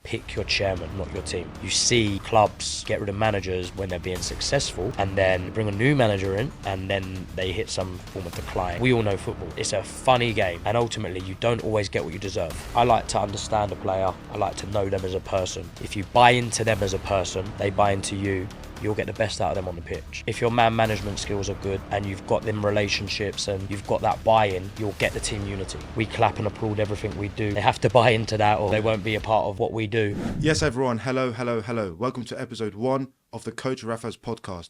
pick your chairman, not your team. You see clubs get rid of managers when they're being successful and then bring a new manager in and then they hit some form of decline. We all know football. It's a funny game and ultimately you don't always get what you deserve. I like to understand a player. I like to know them as a person. If you buy into them as a person, they buy into you. You'll get the best out of them on the pitch. If your man management skills are good and you've got them relationships and you've got that buy-in, you'll get the team unity. We clap and applaud everything we do. They have to buy into that or they won't be a part of what we do. Yes, everyone. Hello. Welcome to episode 1 of the Coach Rafa's podcast.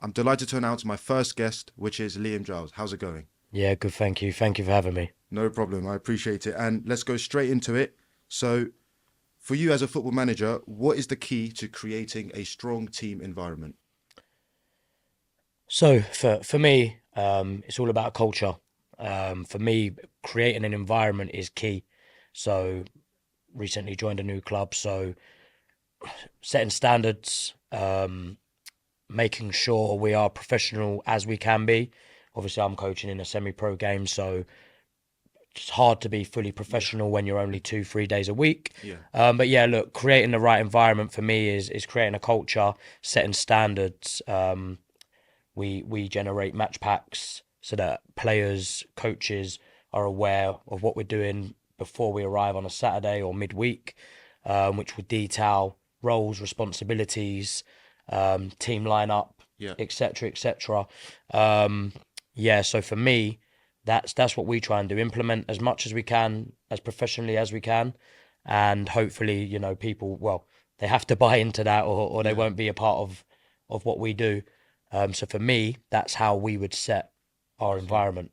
I'm delighted to announce my first guest, which is Liam Giles. How's it going? Yeah, good, thank you. Thank you for having me. No problem. I appreciate it. And let's go straight into it. So, for you as a football manager, what is the key to creating a strong team environment? So for me, it's all about culture. For me, creating an environment is key. So recently joined a new club, so setting standards, making sure we are professional as we can be. Obviously, I'm coaching in a semi-pro game, so it's hard to be fully professional when you're only 2-3 days a week. Yeah. But yeah, look, creating the right environment for me is creating a culture, setting standards. We generate match packs so that players, coaches are aware of what we're doing before we arrive on a Saturday or midweek, which will detail roles, responsibilities, team lineup, etc., etc. So for me, that's what we try and do, implement as much as we can, as professionally as we can, and hopefully, people, they have to buy into that or they won't be a part of what we do. So for me, that's how we would set our environment.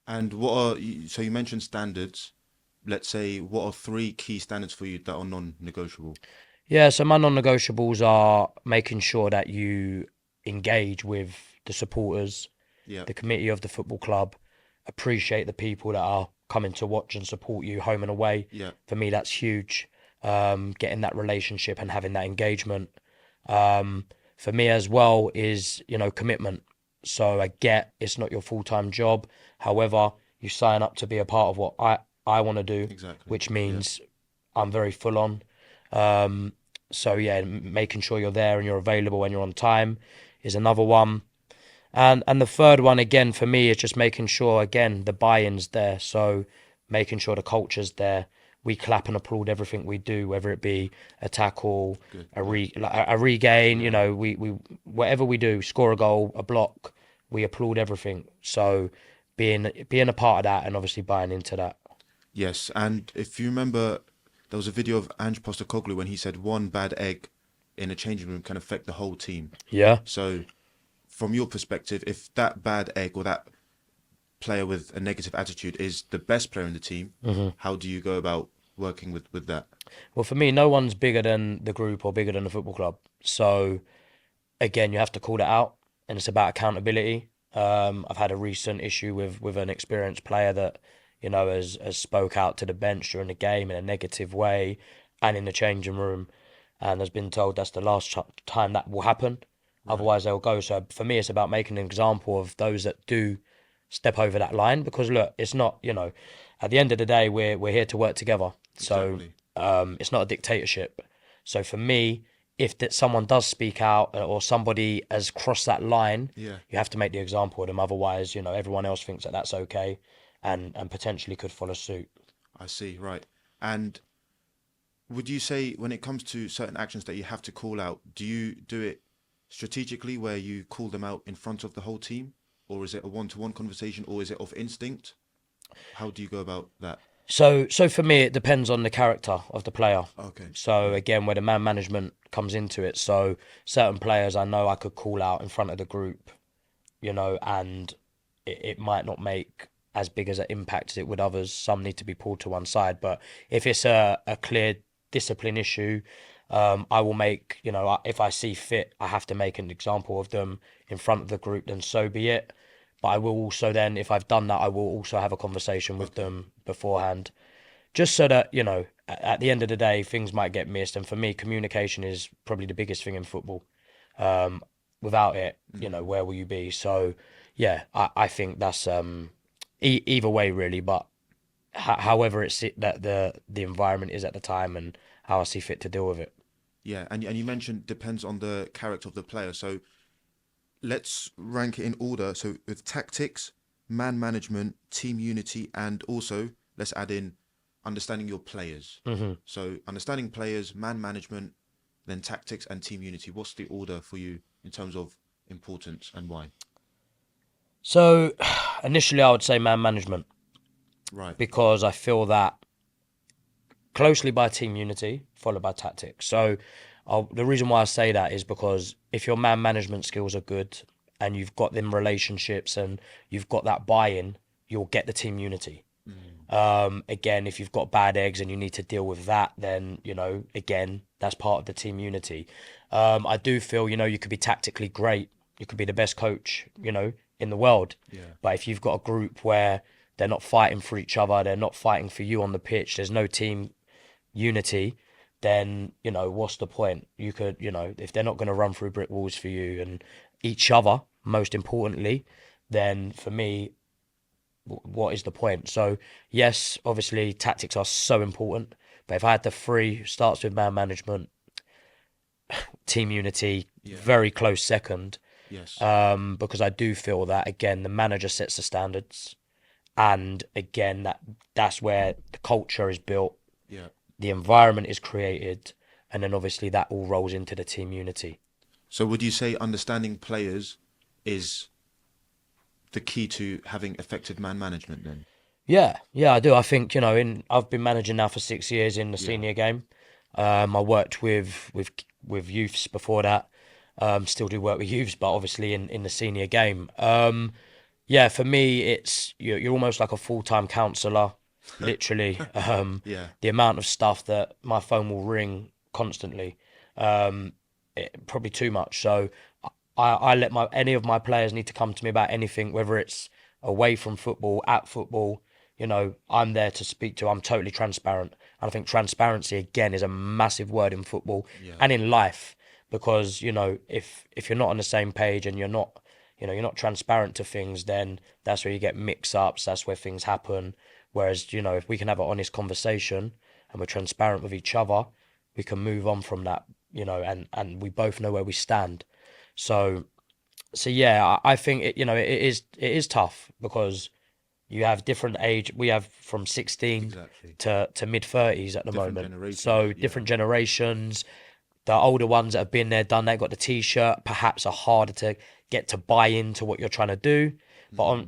And so you mentioned standards. Let's say, what are 3 key standards for you that are non-negotiable? Yeah, so my non-negotiables are making sure that you engage with the supporters, the committee of the football club, appreciate the people that are coming to watch and support you home and away. Yeah. For me, that's huge. Getting that relationship and having that engagement. For me as well is, commitment. So I get it's not your full-time job. However, you sign up to be a part of what I want to do, Exactly. which means I'm very full on. Making sure you're there and you're available and you're on time is another one. And the third one, again, for me, is just making sure, again, the buy-in's there. So making sure the culture's there. We clap and applaud everything we do, whether it be a tackle, a regain, we whatever we do, score a goal, a block, we applaud everything. So being a part of that and obviously buying into that. Yes, and if you remember, there was a video of Ange Postecoglou when he said one bad egg in a changing room can affect the whole team. Yeah. So from your perspective, if that bad egg or that player with a negative attitude is the best player in the team, how do you go about working with that? Well, for me, no one's bigger than the group or bigger than the football club. So, again, you have to call it out, and it's about accountability. I've had a recent issue with an experienced player that, has spoke out to the bench during the game in a negative way and in the changing room, and has been told that's the last time that will happen. Right. Otherwise, they'll go. So, for me, it's about making an example of those that do step over that line, because look, it's not, at the end of the day, we're here to work together. Exactly. So it's not a dictatorship. So for me, if someone does speak out or somebody has crossed that line, you have to make the example of them. Otherwise, everyone else thinks that that's okay and potentially could follow suit. I see, right. And would you say when it comes to certain actions that you have to call out, do you do it strategically where you call them out in front of the whole team? Or is it a one-to-one conversation, or is it of instinct? How do you go about that? So for me, it depends on the character of the player. Okay. So again, where the man management comes into it. So certain players I know I could call out in front of the group, and it might not make as big as an impact as it would others. Some need to be pulled to one side. But if it's a clear discipline issue, I will make, if I see fit, I have to make an example of them in front of the group, then so be it. But I will also then, if I've done that, I will also have a conversation with them beforehand, just so that, at the end of the day, things might get missed. And for me, communication is probably the biggest thing in football. Without it, where will you be? So, yeah, I think that's either way, really. But however it's that the environment is at the time and how I see fit to deal with it. Yeah, and you mentioned depends on the character of the player. So let's rank it in order. So with tactics, man management, team unity, and also let's add in understanding your players. So understanding players, man management, then tactics and team unity. What's the order for you in terms of importance and why? So initially, I would say man management, Right. because I feel that closely by team unity, followed by tactics. So the reason why I say that is because if your man management skills are good and you've got them relationships and you've got that buy-in, you'll get the team unity. Again, if you've got bad eggs and you need to deal with that, then, again, that's part of the team unity. I do feel, you could be tactically great. You could be the best coach, in the world. Yeah. But if you've got a group where they're not fighting for each other, they're not fighting for you on the pitch, there's no team unity, then, what's the point? You could, if they're not going to run through brick walls for you and each other, most importantly, then for me, what is the point? So, yes, obviously, tactics are so important. But if I had the three, starts with man management, team unity, Yeah. very close second. Yes. Because I do feel that, again, the manager sets the standards. And again, that's where the culture is built, Yeah. the environment is created, and then obviously that all rolls into the team unity. So would you say understanding players is the key to having effective man management then? Yeah, I do. I think, I've been managing now for 6 years in the senior game. I worked with youths before that. Still do work with youths, but obviously in the senior game. Yeah, for me, it's you're almost like a full-time counsellor, literally. Yeah. The amount of stuff that my phone will ring constantly, probably too much. So I let any of my players need to come to me about anything, whether it's away from football, at football. I'm there to speak to. I'm totally transparent, and I think transparency again is a massive word in football Yeah. and in life, because if you're not on the same page and you're not transparent to things, then that's where you get mix-ups. That's where things happen. Whereas, if we can have an honest conversation and we're transparent with each other, we can move on from that, and we both know where we stand. So yeah, I think it is tough because you have different age. We have from 16 Exactly. to mid 30s at the Different moment. generations, So yeah. different generations. The older ones that have been there, done that, got the t-shirt, perhaps are harder to get to buy into what you're trying to do. But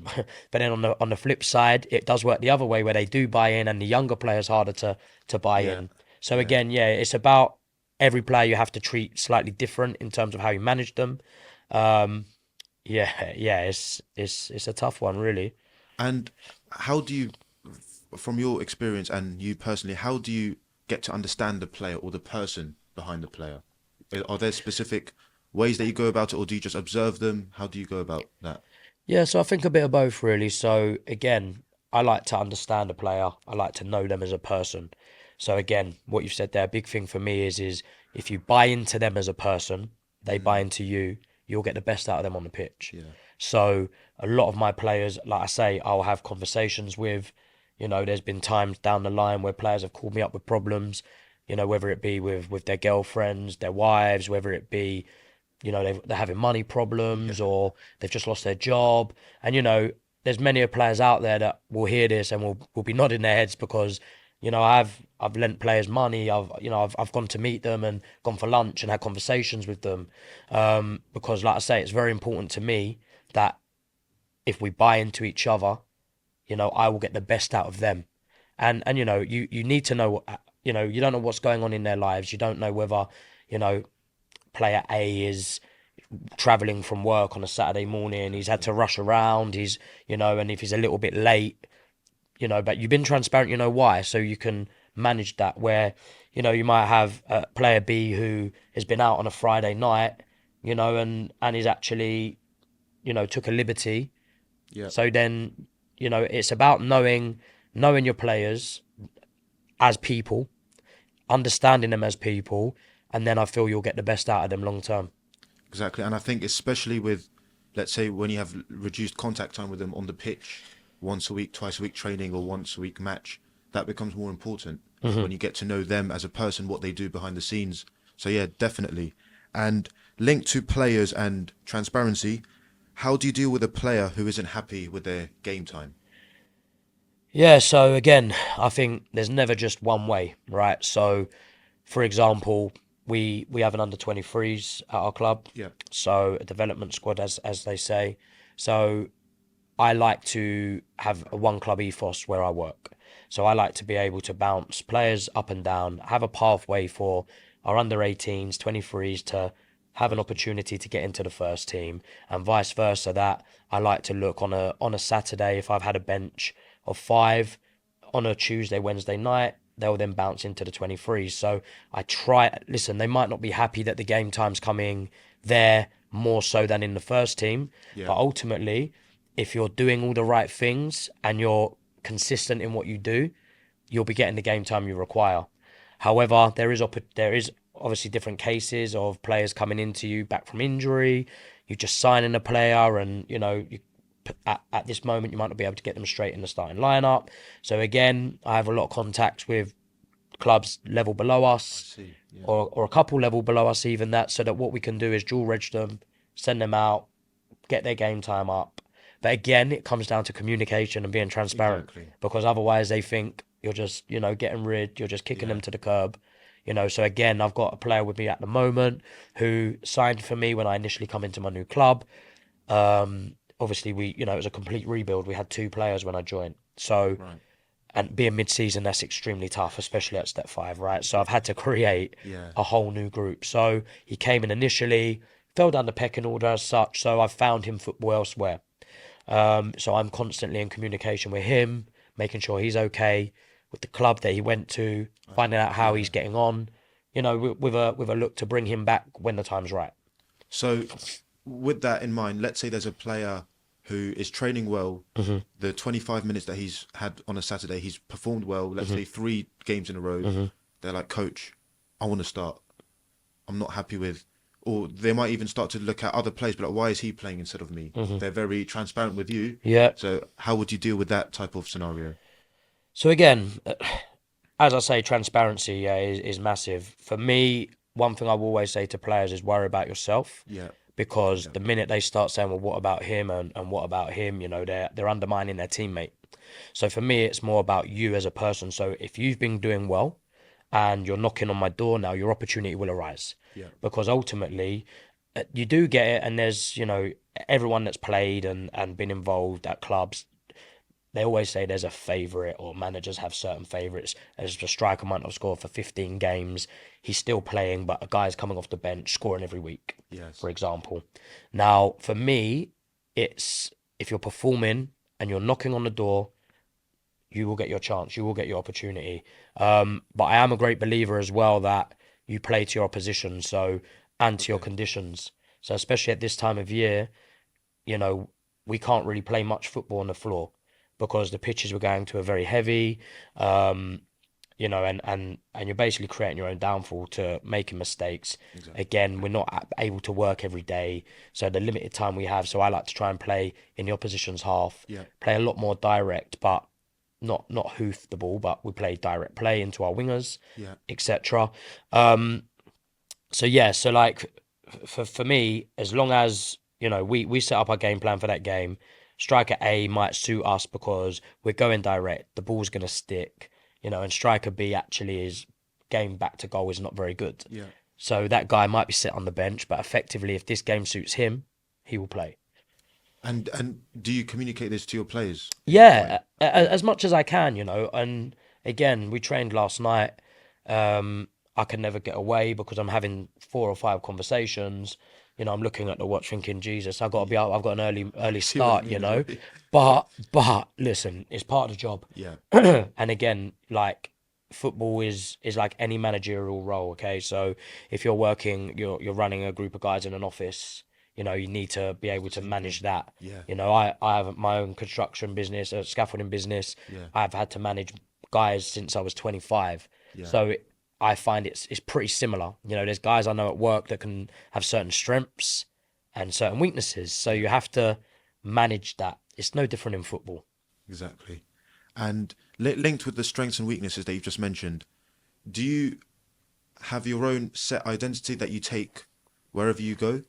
but then on the flip side, it does work the other way where they do buy in, and the younger players harder to buy Yeah. in. So Yeah. again, yeah, it's about every player you have to treat slightly different in terms of how you manage them. Um, yeah, it's a tough one, really. And how do you, from your experience and you personally, how do you get to understand the player or the person behind the player? Are there specific ways that you go about it, or do you just observe them? How do you go about that? Yeah, so I think a bit of both, really. So again, I like to understand a player. I like to know them as a person. So again, what you've said there, a big thing for me is if you buy into them as a person, they buy into you, you'll get the best out of them on the pitch. Yeah. So a lot of my players, like I say, I'll have conversations with. There's been times down the line where players have called me up with problems, whether it be with their girlfriends, their wives, whether it be they're having money problems or they've just lost their job. And, there's many players out there that will hear this and will be nodding their heads because, I've lent players money. I've gone to meet them and gone for lunch and had conversations with them. Because like I say, it's very important to me that if we buy into each other, I will get the best out of them. And you need to know, you don't know what's going on in their lives. You don't know whether, player A is traveling from work on a Saturday morning. He's had to rush around. And if he's a little bit late, but you've been transparent, why, so you can manage that. Where, you might have player B who has been out on a Friday night, and he's actually, took a liberty. Yeah. So then, it's about knowing your players as people, understanding them as people, and then I feel you'll get the best out of them long term. Exactly. And I think especially with, let's say, when you have reduced contact time with them on the pitch, once a week, twice a week training, or once a week match, that becomes more important. when you get to know them as a person, what they do behind the scenes. So yeah, definitely. And linked to players and transparency, how do you deal with a player who isn't happy with their game time? Yeah, so again, I think there's never just one way, right? So, for example, we have an under 23s at our club, Yeah, so a development squad, as they say. So I like to have a one club ethos where I work. So I like to be able to bounce players up and down, have a pathway for our under 18s, 23s to have an opportunity to get into the first team, and vice versa. That I like to look on a Saturday, if I've had a bench of five, on a Tuesday, Wednesday night, they'll then bounce into the 23s. So I try, listen, they might not be happy that the game time's coming there more so than in the first team, yeah, but ultimately, if you're doing all the right things and you're consistent in what you do, you'll be getting the game time you require. However, there is obviously different cases of players coming into you back from injury. You're just signing a player, and at this moment you might not be able to get them straight in the starting lineup. So again, I have a lot of contacts with clubs level below I us, see. Yeah, or a couple level below us even, that so that what we can do is dual register them, send them out, get their game time up. But again, it comes down to communication and being transparent, exactly. because otherwise they think you're just, getting rid, you're just kicking Yeah, them to the curb. So again, I've got a player with me at the moment who signed for me when I initially come into my new club. Obviously it was a complete rebuild. We had two players when I joined. So, right. and being mid-season, that's extremely tough, especially at step five, right? So I've had to create Yeah, a whole new group. So he came in initially, fell down the pecking order as such. So I've found him football elsewhere. So I'm constantly in communication with him, making sure he's okay with the club that he went to, finding out how yeah. he's getting on. With a look to bring him back when the time's right. So, with that in mind, let's say there's a player who is training well. Hmm. The 25 minutes that he's had on a Saturday, he's performed well. Let's Hmm. say 3 games in a row. Hmm. They're like, Coach, I want to start. I'm not happy with. Or they might even start to look at other players, but like, why is he playing instead of me? Hmm. They're very transparent with you. Yeah. So, how would you deal with that type of scenario? So again, as I say, transparency, yeah, is massive. For me, one thing I will always say to players is worry about yourself, Yeah, because yeah, the minute they start saying, well, what about him, and what about him, they're undermining their teammate. So for me, it's more about you as a person. So if you've been doing well and you're knocking on my door now, your opportunity will arise, yeah, because ultimately you do get it. And there's, everyone that's played and been involved at clubs, they always say there's a favourite, or managers have certain favourites. As the striker might not score for 15 games, he's still playing, but a guy's coming off the bench scoring every week, yes, for example. Now, for me, it's if you're performing and you're knocking on the door, you will get your chance, you will get your opportunity. But I am a great believer as well that you play to your opposition, so, and to your okay, conditions. So especially at this time of year, you know, we can't really play much football on the floor because the pitches we're going to are very heavy. Um, and you're basically creating your own downfall to making mistakes. exactly. Again, we're not able to work every day, so the limited time we have. So I like to try and play in the opposition's half, Yeah, play a lot more direct, but not hoof the ball, but we play direct play into our wingers, yeah, etc. Um, so yeah, so like for me, as long as we set up our game plan for that game, striker A might suit us because we're going direct, the ball's gonna stick, and striker B actually is game back to goal is not very good. yeah. So that guy might be sit on the bench, but effectively, if this game suits him, he will play. And do you communicate this to your players? Is that Yeah, right? Yeah, as much as I can, And again, we trained last night. I can never get away because I'm having 4 or 5 conversations. I'm looking at the watch thinking, Jesus, I've got to be out. I've got an early see what you start, mean in a way. But listen, it's part of the job. Yeah, And again, like football is like any managerial role. Okay, so if you're working, you're running a group of guys in an office. You need to be able to same manage thing. that. Yeah, I have my own construction business, a scaffolding business. yeah, I've had to manage guys since I was 25. yeah, So I find it's pretty similar. There's guys I know at work that can have certain strengths and certain weaknesses. So yeah, you have to manage that. It's no different in football. exactly. And linked with the strengths and weaknesses that you've just mentioned, do you have your own set identity that you take wherever you go?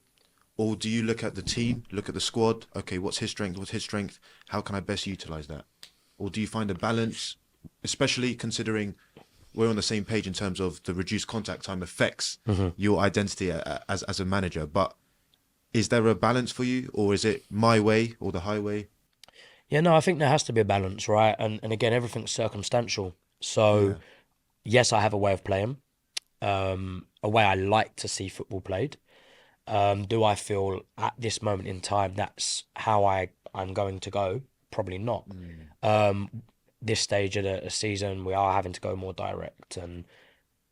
Or do you look at the team, look at the squad, okay, what's his strength, what's his strength, how can I best utilize that? Or do you find a balance, especially considering we're on the same page in terms of the reduced contact time affects your identity as a manager, but is there a balance for you, or is it my way or the highway? Yeah, no, I think there has to be a balance, right? And again, everything's circumstantial. So Yeah, yes, I have a way of playing, a way I like to see football played. Do I feel at this moment in time that's how I'm going to go? Probably not. This stage of the season, we are having to go more direct and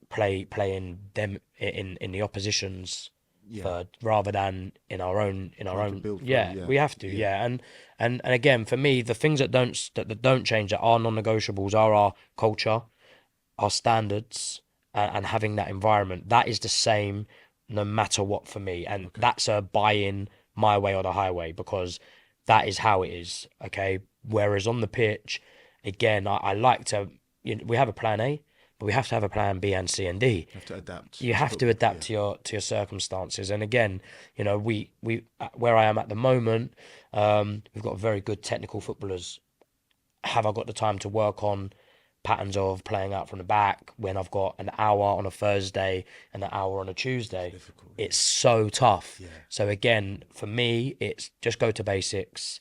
playing them in the opposition's yeah, third rather than in our trying to own. build from, Yeah, yeah, we have to. yeah, Yeah, and again, for me, the things that don't change that are non-negotiables are our culture, our standards, and having that environment. That is the same no matter what for me, and okay, that's a buy-in my way or the highway because that is how it is. Okay, whereas on the pitch, again, I like to. We have a plan A, but we have to have a plan B and C and D. you have to adapt. You It's have to football, adapt yeah, to your circumstances. And again, we where I am at the moment, we've got very good technical footballers. Have I got the time to work on patterns of playing out from the back when I've got an hour on a Thursday and an hour on a it's Tuesday? difficult, It's so tough. yeah, So again, for me, it's just go to basics.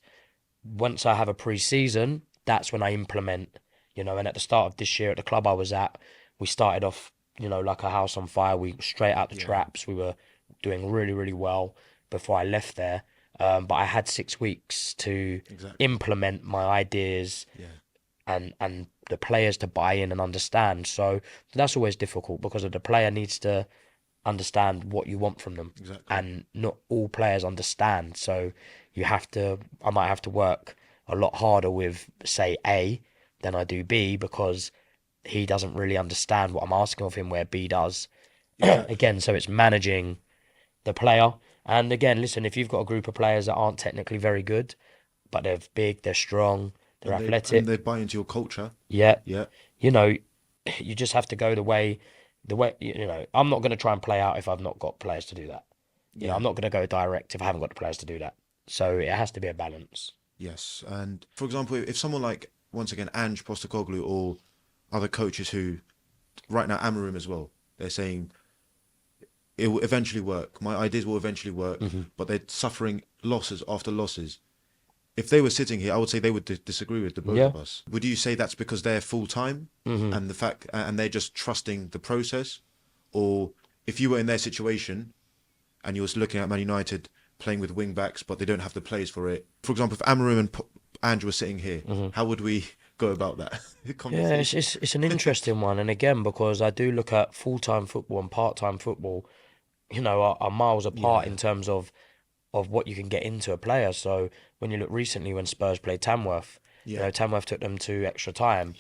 Once I have a pre-season, that's when I implement, and at the start of this year at the club I was at, we started off, like a house on fire. We straight out the yeah, traps. We were doing really, really well before I left there. But I had 6 weeks to exactly, implement my ideas yeah, and the players to buy in and understand. So that's always difficult because the player needs to understand what you want from them, exactly, and not all players understand. So I might have to work a lot harder with, say, A than I do B because he doesn't really understand what I'm asking of him, where B does. exactly. Again, so it's managing the player. And again, listen, if you've got a group of players that aren't technically very good, but they're big, they're strong, they're And they athletic, buy into your culture, yeah, yeah, you know, you just have to go the way, I'm not going to try and play out if I've not got players to do that. yeah, I'm not going to go direct if I haven't got the players to do that. So it has to be a balance. yes. And for example, if someone like, once again, Ange Postecoglou or other coaches who, right now, Amarim as well, they're saying it will eventually work. My ideas will eventually work, Hmm. but they're suffering losses after losses. If they were sitting here, I would say they would disagree with the both Yeah. of us. Would you say that's because they're full time Hmm. and the fact, and they're just trusting the process, or if you were in their situation and you was looking at Man United playing with wing backs, but they don't have the players for it? For example, if Amarim and Andrew were sitting here, Hmm. how would we go about that Yeah, it's, conversation? it's it's an interesting one, and again, because I do look at full-time football and part-time football, are miles apart Yeah, in terms of what you can get into a player. So when you look recently when Spurs played Tamworth, yeah, Tamworth took them to extra time,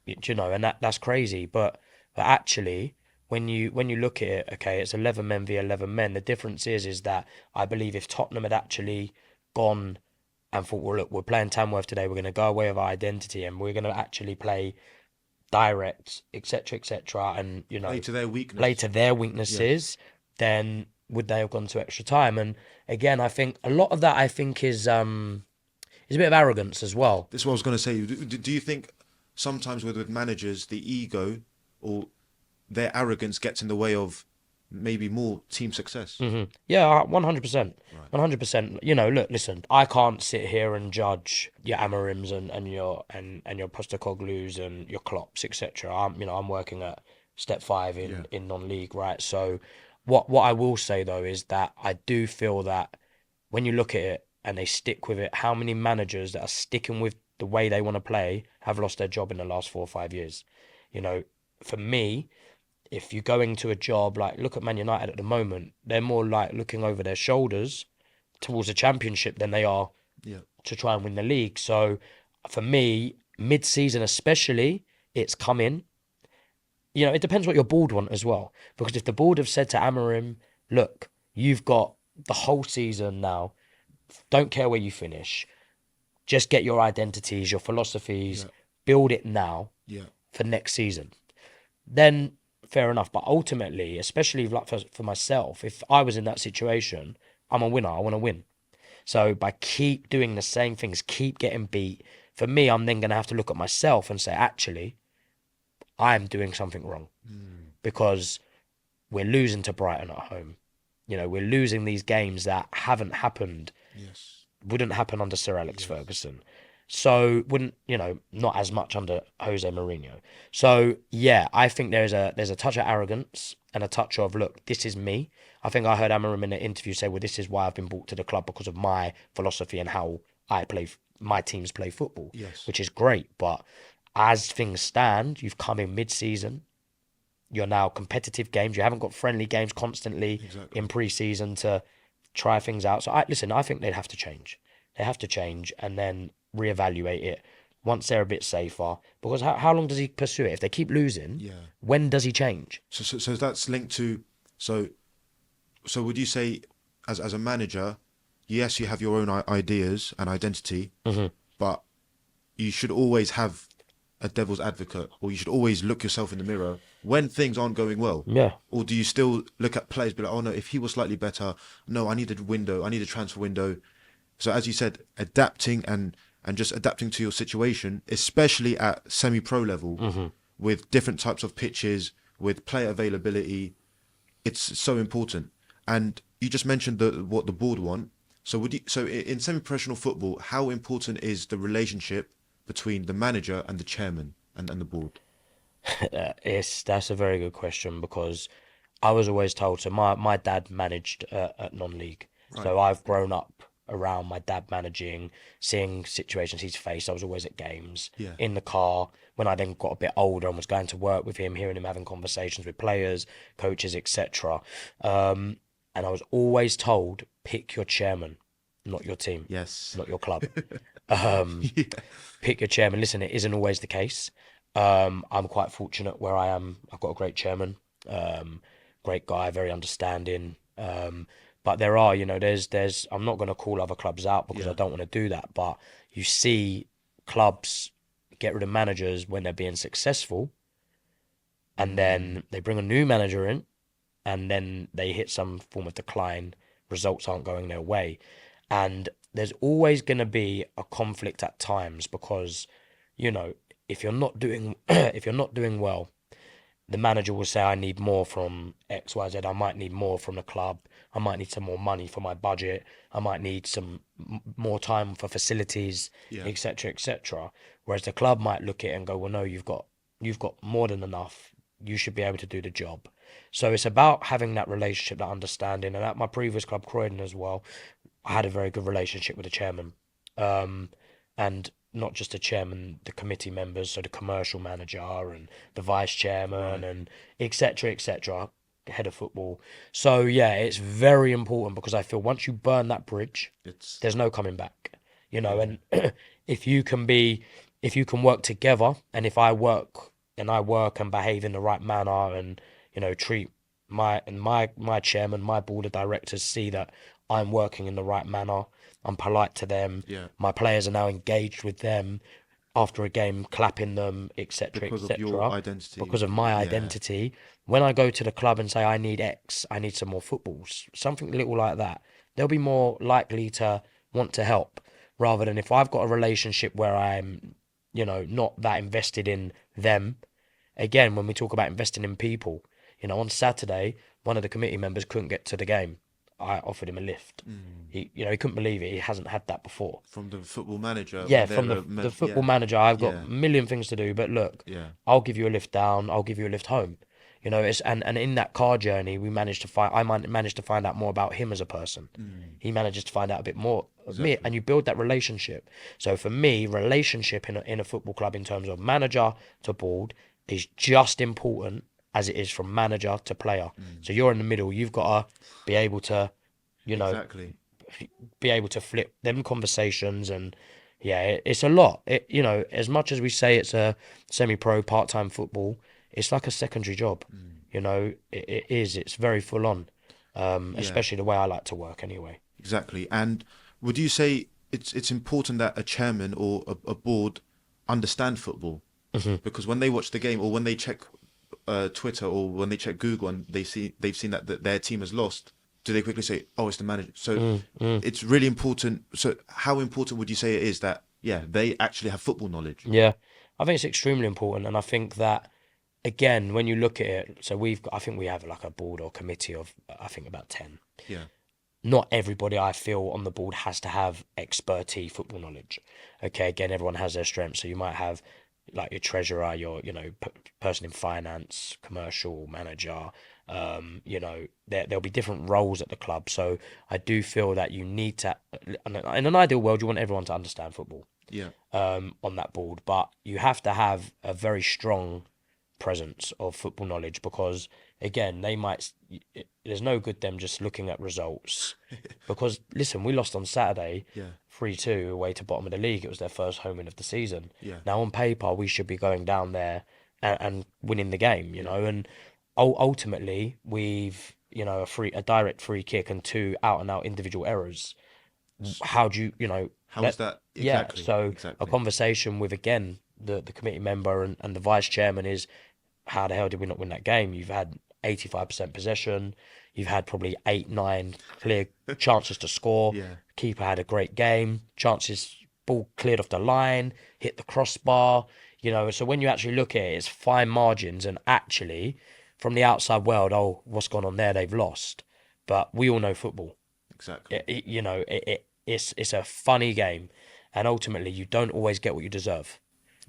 yeah, and that's crazy. But actually, when you look at it, okay, it's 11 men v 11 men. The difference is that I believe if Tottenham had actually gone and thought, well, look, we're playing Tamworth today, we're going to go away with our identity and we're going to actually play direct, etc., etc., and play to their play weakness. to their Yeah, weaknesses, then would they have gone to extra time? And again, I think a lot of that is a bit of arrogance as well. this is what I was going to say. Do you think sometimes with managers, the ego or their arrogance gets in the way of maybe more team success? Yeah, 100%. Right. 100%. Look, listen, I can't sit here and judge your Amarims and your Postacoglu's and your Klopps, etc. I'm working at step five Yeah. in non-league, right? So what I will say though is that I do feel that when you look at it and they stick with it, how many managers that are sticking with the way they want to play have lost their job in the last 4 or 5 years? You know, for me, if you're going to a job, like look at Man United at the moment, they're more like looking over their shoulders towards the championship than they are Yeah. to try and win the league. So for me, mid-season especially, it's come in. It depends what your board want as well. Because if the board have said to Amarim, look, you've got the whole season now, don't care where you finish, just get your identities, your philosophies, Yeah. build it now Yeah. for next season. Then fair enough. But ultimately, especially like for myself, if I was in that situation, I'm a winner. I want to win. So by keep doing the same things, keep getting beat, for me, I'm then going to have to look at myself and say, actually, I'm doing something wrong because we're losing to Brighton at home. You know, we're losing these games that haven't happened, Yes. wouldn't happen under Sir Alex Yes. Ferguson. So wouldn't, you know, not as much under Jose Mourinho. So yeah, I think there's a touch of arrogance and a touch of, look, this is me. I think I heard Amarim in an interview say, well, this is why I've been brought to the club because of my philosophy and how I play, my teams play football, Yes. which is great. But as things stand, you've come in mid-season. You're now competitive games. You haven't got friendly games constantly Exactly. in pre-season to try things out. So I think they'd have to change. They have to change and then reevaluate it once they're a bit safer. Because how long does he pursue it? If they keep losing, Yeah. when does he change? So that's linked to so would you say as a manager, yes, you have your own ideas and identity, but you should always have a devil's advocate, or you should always look yourself in the mirror when things aren't going well. Yeah. Or do you still look at players, be like, oh no, if he was slightly better, no, I need a window, I need a transfer window. So as you said, adapting and just adapting to your situation, especially at semi-pro level, with different types of pitches, with player availability, it's so important. And you just mentioned what the board want. So in semi-professional football, how important is the relationship between the manager and the chairman and the board? That's a very good question because I was always told. So my dad managed at non-league, Right. so I've grown up around my dad managing, seeing situations he's faced. I was always at games, Yeah. in the car. When I then got a bit older and was going to work with him, hearing him having conversations with players, coaches, etc. And I was always told, pick your chairman, not your team, Yes. not your club. Um, Yeah. Pick your chairman. Listen, it isn't always the case. I'm quite fortunate where I am. I've got a great chairman, great guy, very understanding. But there are, you know, there's. I'm not going to call other clubs out because I Yeah. don't want to do that. But you see clubs get rid of managers when they're being successful, and then they bring a new manager in, and then they hit some form of decline. Results aren't going their way, and there's always going to be a conflict at times because, you know, if you're not doing if you're not doing well, the manager will say, I need more from XYZ. I might need more from the club. I might need some more money for my budget. I might need some more time for facilities, Yeah. etc., etc. Whereas the club might look at it and go, well, no, you've got more than enough. You should be able to do the job. So it's about having that relationship, that understanding. And at my previous club, Croydon as well, I had a very good relationship with the chairman. And not just the chairman, the committee members, so the commercial manager and the vice chairman Right. and etc. etc. Head of football. So yeah, it's very important because I feel once you burn that bridge, It's there's no coming back. You know, and if you can if you can work together, and if I work and behave in the right manner, and you know treat my chairman, my board of directors see that I'm working in the right manner. I'm polite to them. yeah, My players are now engaged with them after a game, clapping them, etc., because of your etc. identity. Because of my Yeah. identity. When I go to the club and say I need X, I need some more footballs, something little like that, they'll be more likely to want to help rather than if I've got a relationship where I'm, you know, not that invested in them. Again, when we talk about investing in people, you know, on Saturday, one of the committee members couldn't get to the game. I offered him a lift. He couldn't believe it. He hasn't had that before. From the football manager Yeah, when from they're the football yeah, manager, I've got yeah, a million things to do, but look, yeah, I'll give you a lift down. I'll give you a lift home. You know, it's and in that car journey, we managed to find. Managed to find out more about him as a person. He manages to find out a bit more of me, exactly. and you build that relationship. So for me, relationship in a football club in terms of manager to board is just important as it is from manager to player. So you're in the middle. You've got to be able to, you know, Exactly. be able to flip them conversations and yeah, it's a lot. You know, as much as we say it's a semi-pro part-time football, it's like a secondary job. You know, it is. It's very full on, Yeah, especially the way I like to work anyway. exactly. And would you say it's important that a chairman or a board understand football. Hmm. Because when they watch the game or when they check Twitter or when they check Google and they've seen that their team has lost, do they quickly say, "Oh, it's the manager"? So it's really important. So how important would you say it is that they actually have football knowledge? Yeah, I think it's extremely important, and I think that again, when you look at it, so I think we have like a board or committee of I think about 10. Yeah, Not everybody I feel on the board has to have expertise football knowledge. Okay, again, everyone has their strengths. So you might have like your treasurer, your person in finance, commercial manager. There'll be different roles at the club. So I do feel that you need to, in an ideal world, you want everyone to understand football yeah, on that board, but you have to have a very strong presence of football knowledge because again there's no good them just looking at results because listen, we lost on Saturday yeah, 3-2 away to bottom of the league. It was their first home win of the season. yeah, Now on paper we should be going down there and winning the game, yeah. and ultimately we've a direct free kick and two out and out individual errors. How do How is that yeah, exactly? so a Exactly. conversation with again the committee member and the vice chairman is how the hell did we not win that game? You've had 85% possession. You've had probably 8, 9 clear chances to score. Yeah, Keeper had a great game. Chances, ball cleared off the line, hit the crossbar. So when you actually look at it, it's fine margins. And actually, from the outside world, oh, what's gone on there? They've lost. But we all know football. exactly. It's a funny game. And ultimately, you don't always get what you deserve.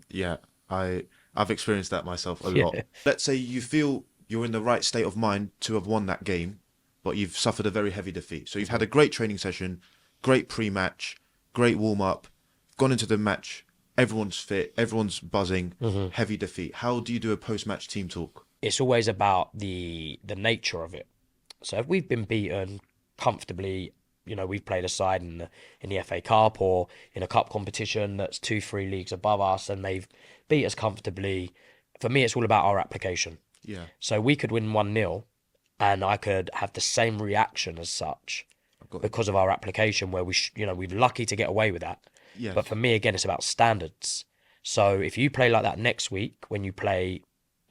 Yeah, I've experienced that myself a lot. Yeah. Let's say you feel you're in the right state of mind to have won that game, but you've suffered a very heavy defeat. So you've had a great training session, great pre-match, great warm-up, gone into the match, everyone's fit, everyone's buzzing, heavy defeat. How do you do a post-match team talk? It's always about the nature of it. So if we've been beaten comfortably, we've played a side in the FA Cup or in a cup competition that's 2, 3 leagues above us, and they've beat us comfortably. For me, it's all about our application. Yeah, So we could win 1-0, and I could have the same reaction as such I've got because of our application, where we're lucky to get away with that. But yes, for me, again, it's about standards. So if you play like that next week when you play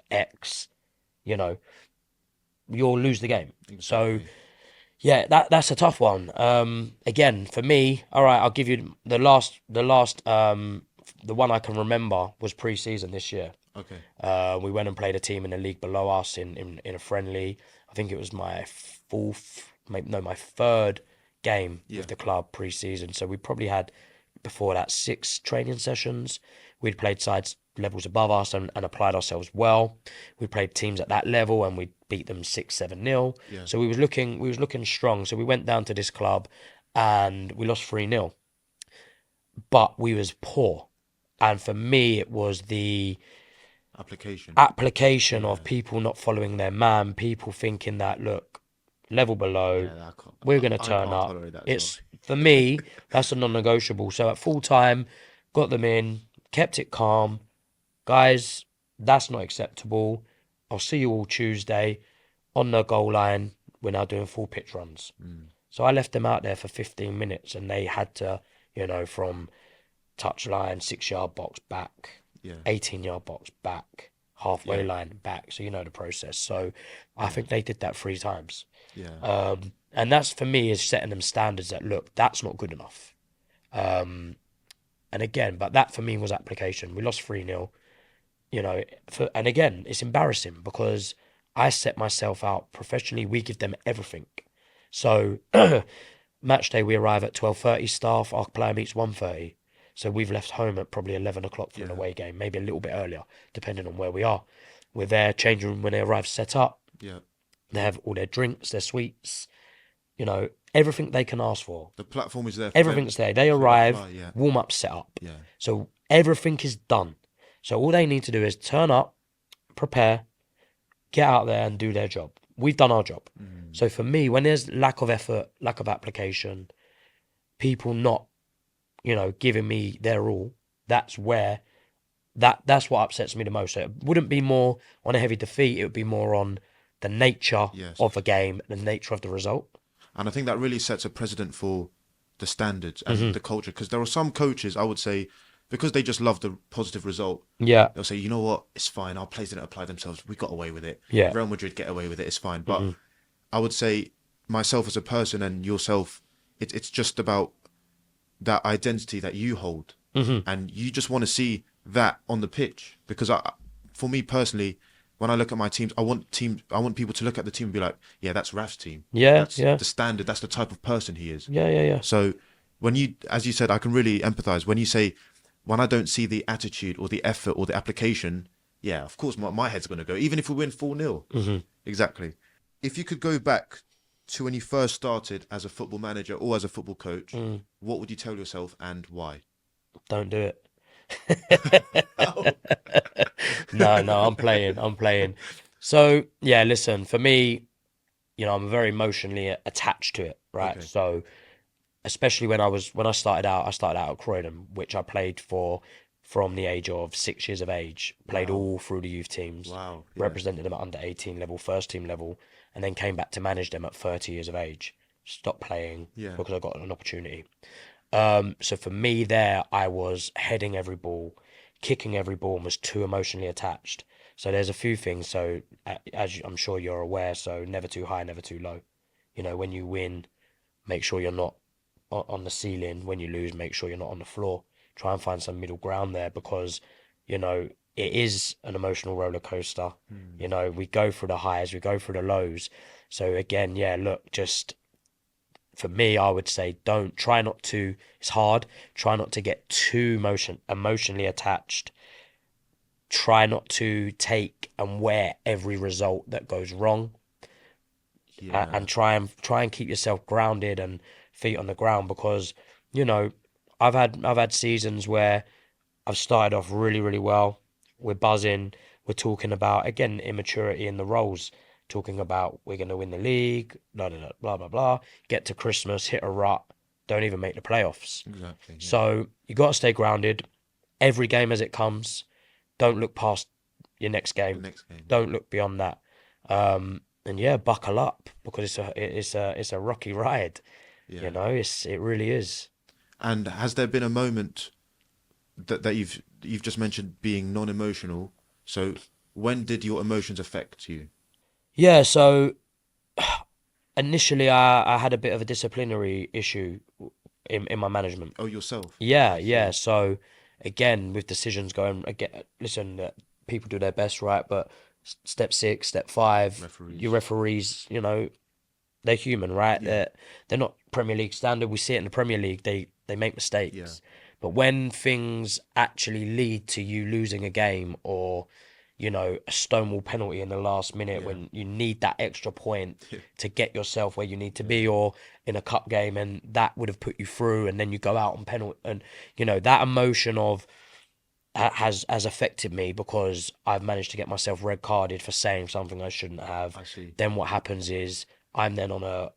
X, you know, you'll lose the game. So exactly. yeah, that's a tough one. Again, for me, all right, I'll give you the one I can remember was pre-season this year. Okay. We went and played a team in the league below us in a friendly. I think it was my my third game Yeah, with the club pre-season. So we probably had before that 6 training sessions. We'd played sides levels above us and applied ourselves well. We played teams at that level and we beat them 6-7-0. yeah. So we was looking strong. So we went down to this club and we lost 3-0. But we was poor. And for me it was the Application. application Yeah, of people not following their man, people thinking that look, level below, yeah. we're gonna I turn can't up. tolerate that as well. It's for me, that's a non-negotiable. So at full time, got them in, kept it calm. Guys, that's not acceptable. I'll see you all Tuesday on the goal line. We're now doing full pitch runs. Mm, So I left them out there for 15 minutes and they had to, from touchline, 6 yard box back, yeah, 18 yard box back, halfway yeah, line back. So you know the process. So I yeah, think they did that 3 times. yeah, And that's for me is setting them standards that look, that's not good enough. Um, and again, but that for me was application. We lost 3-0, and again, it's embarrassing because I set myself out professionally. We give them everything. So match day, we arrive at 12:30 staff. Our player meets 1:30. So we've left home at probably 11 o'clock for an yeah, away game, maybe a little bit earlier, depending on where we are. We're there, changing room when they arrive set up. yeah. They have all their drinks, their sweets, everything they can ask for. The platform is there Everything's there. They for them to arrive, apply. Yeah, warm up, set up. yeah, So everything is done. So all they need to do is turn up, prepare, get out there and do their job. We've done our job. mm, So for me, when there's lack of effort, lack of application, people not, giving me their all, that's where that's what upsets me the most. So it wouldn't be more on a heavy defeat, it would be more on the nature yes. of a game, the nature of the result. And I think that really sets a precedent for the standards and Hmm. the culture because there are some coaches I would say because they just love the positive result. Yeah. They'll say, you know what, it's fine. Our players didn't apply themselves. We got away with it. Yeah. Real Madrid get away with it. It's fine. But Hmm. I would say myself as a person and yourself, it's just about that identity that you hold, Hmm. and you just want to see that on the pitch. Because for me personally, when I look at my teams, I want people to look at the team and be like, yeah, that's Raf's team. Yeah. That's Yeah. the standard. That's the type of person he is. Yeah. Yeah. Yeah. So when you, as you said, I can really empathize when you say, when I don't see the attitude or the effort or the application, yeah, of course my head's going to go, even if we win 4-0. Hmm. Exactly. If you could go back to when you first started as a football manager or as a football coach, what would you tell yourself and why? Don't do it. Oh. No, I'm playing. So yeah, listen, for me, I'm very emotionally attached to it, right? Okay. So especially when I started out at Croydon, which I played for from the age of 6 years of age, played Wow. all through the youth teams, Wow. Yeah. represented them at under 18 level, first team level, and then came back to manage them at 30 years of age. Stopped playing Yeah. because I got an opportunity. So for me there, I was heading every ball, kicking every ball, and was too emotionally attached. So there's a few things. So I'm sure you're aware, so never too high, never too low. When you win, make sure you're not on the ceiling. When you lose, make sure you're not on the floor. Try and find some middle ground there because, it is an emotional roller coaster. We go through the highs, we go through the lows. So again, yeah, look, just for me, I would say don't try not to. It's hard. Try not to get too emotionally attached. Try not to take and wear every result that goes wrong, Yeah. and try and keep yourself grounded and feet on the ground because you know I've had seasons where I've started off really really well. We're buzzing. We're talking about again immaturity in the roles. Talking about we're going to win the league. Blah blah blah blah blah blah. Get to Christmas, hit a rut. Don't even make the playoffs. Exactly. Yeah. So you got to stay grounded. Every game as it comes. Don't look past your next The game. next game. Don't look beyond that. And yeah, buckle up because it's a rocky ride. Yeah. It really is. And has there been a moment that you've just mentioned being non-emotional? So when did your emotions affect you? Yeah. So initially, I had a bit of a disciplinary issue in my management. Oh, yourself. Yeah, I yeah. see. So again, with decisions going again, listen, people do their best, right? But step 6, step 5, your Referees. referees, they're human, right? Yeah. They're not Premier League standard. We see it in the Premier League. They make Yeah. mistakes. But when things actually lead to you losing a game or, a stonewall penalty in the last minute Yeah. when you need that extra point Yeah. to get yourself where you need to Yeah. be, or in a cup game and that would have put you through and then you go out on penalty and that emotion of has affected me because I've managed to get myself red carded for saying something I shouldn't have. I see. Then what happens is I'm then on a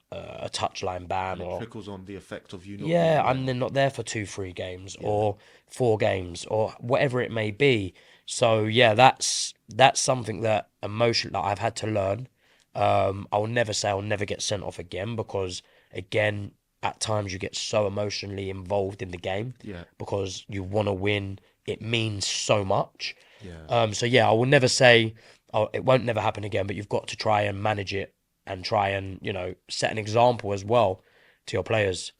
touchline ban And it or trickles on the effect of you not yeah, being I'm there. then not there for 2, 3 games Yeah. or 4 games or whatever it may be. So yeah, that's something that that I've had to learn. I will never say I'll never get sent off again because again, at times you get so emotionally involved in the game Yeah. because you want to win. It means so much. Yeah. So yeah, I will never say it won't never happen again, but you've got to try and manage it and try and, set an example as well to your players.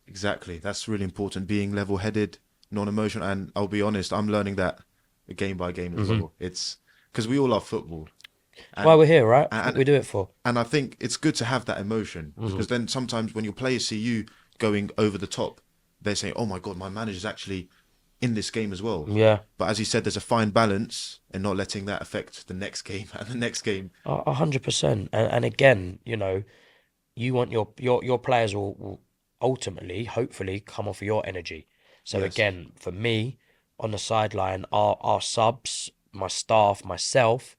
Exactly. That's really important. Being level-headed, non-emotional, and I'll be honest, I'm learning that game by game as well. It's because we all love football, That's why and we're here, right? That's what and we do it for. and I think it's good to have that emotion because then sometimes when your players see you going over the top, they say, "Oh my God, my manager's actually in this game as well." Yeah, But as you said, there's a fine balance in not letting that affect the next game and the next game. 100%. And again, you want your players will ultimately, hopefully, come off of your energy. So Yes. again, for me, on the sideline, our subs, my staff, myself,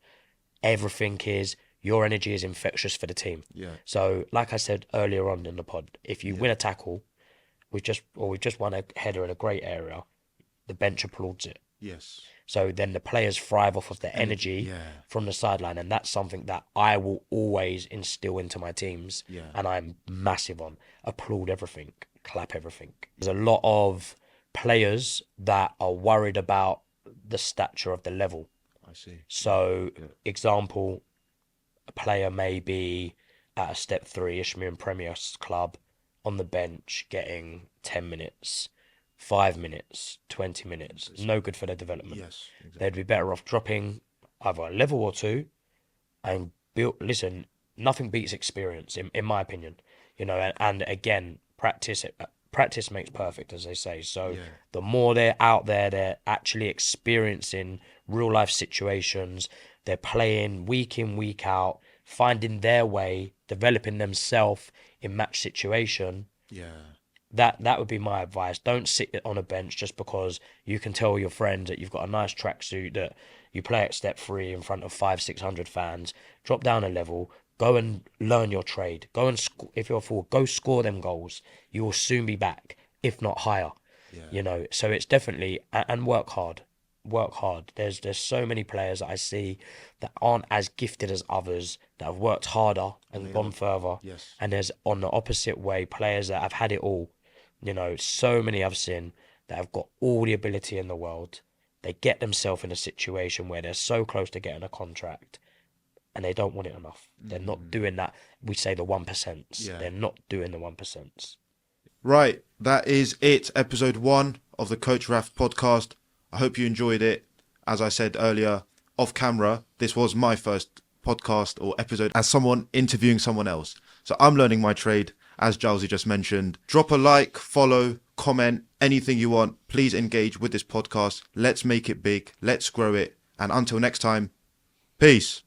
everything is your energy is infectious for the team. Yeah. So, like I said earlier on in the pod, if you Yeah. win a tackle, we've just won a header in a great area, the bench applauds it. Yes. So then the players thrive off of their energy Yeah. from the sideline, and that's something that I will always instill into my teams, Yeah. and I'm massive on. Applaud everything, clap everything. There's a lot of players that are worried about the stature of the level. I see. So, Yeah. example, a player may be at a step three Ishmael Premier club on the bench getting 10 minutes, 5 minutes, 20 minutes. No good for their development. Yes, exactly. They'd be better off dropping either a level or two and build. Listen, nothing beats experience, in my opinion. And again, practice makes perfect, as they say. So Yeah. the more they're out there, they're actually experiencing real life situations. They're playing week in, week out, finding their way, developing themselves in match situation. Yeah. That would be my advice. Don't sit on a bench just because you can tell your friends that you've got a nice tracksuit, that you play at step three in front of 500-600 fans. Drop down a level. Go and learn your trade. Go and if you're a forward, go score them goals. You will soon be back, if not higher. Yeah. So it's definitely, and work hard. Work hard. There's so many players that I see that aren't as gifted as others, that have worked harder and gone further. Yes. And there's, on the opposite way, players that have had it all. So many I've seen that have got all the ability in the world. They get themselves in a situation where they're so close to getting a contract and they don't want it enough. They're not doing that. We say the 1%. Yeah. They're not doing the 1%. Right, that is it. Episode 1 of the Coach Raf podcast. I hope you enjoyed it. As I said earlier, off camera, this was my first podcast or episode as someone interviewing someone else. So I'm learning my trade, as Giles just mentioned. Drop a like, follow, comment, anything you want. Please engage with this podcast. Let's make it big. Let's grow it. And until next time, peace.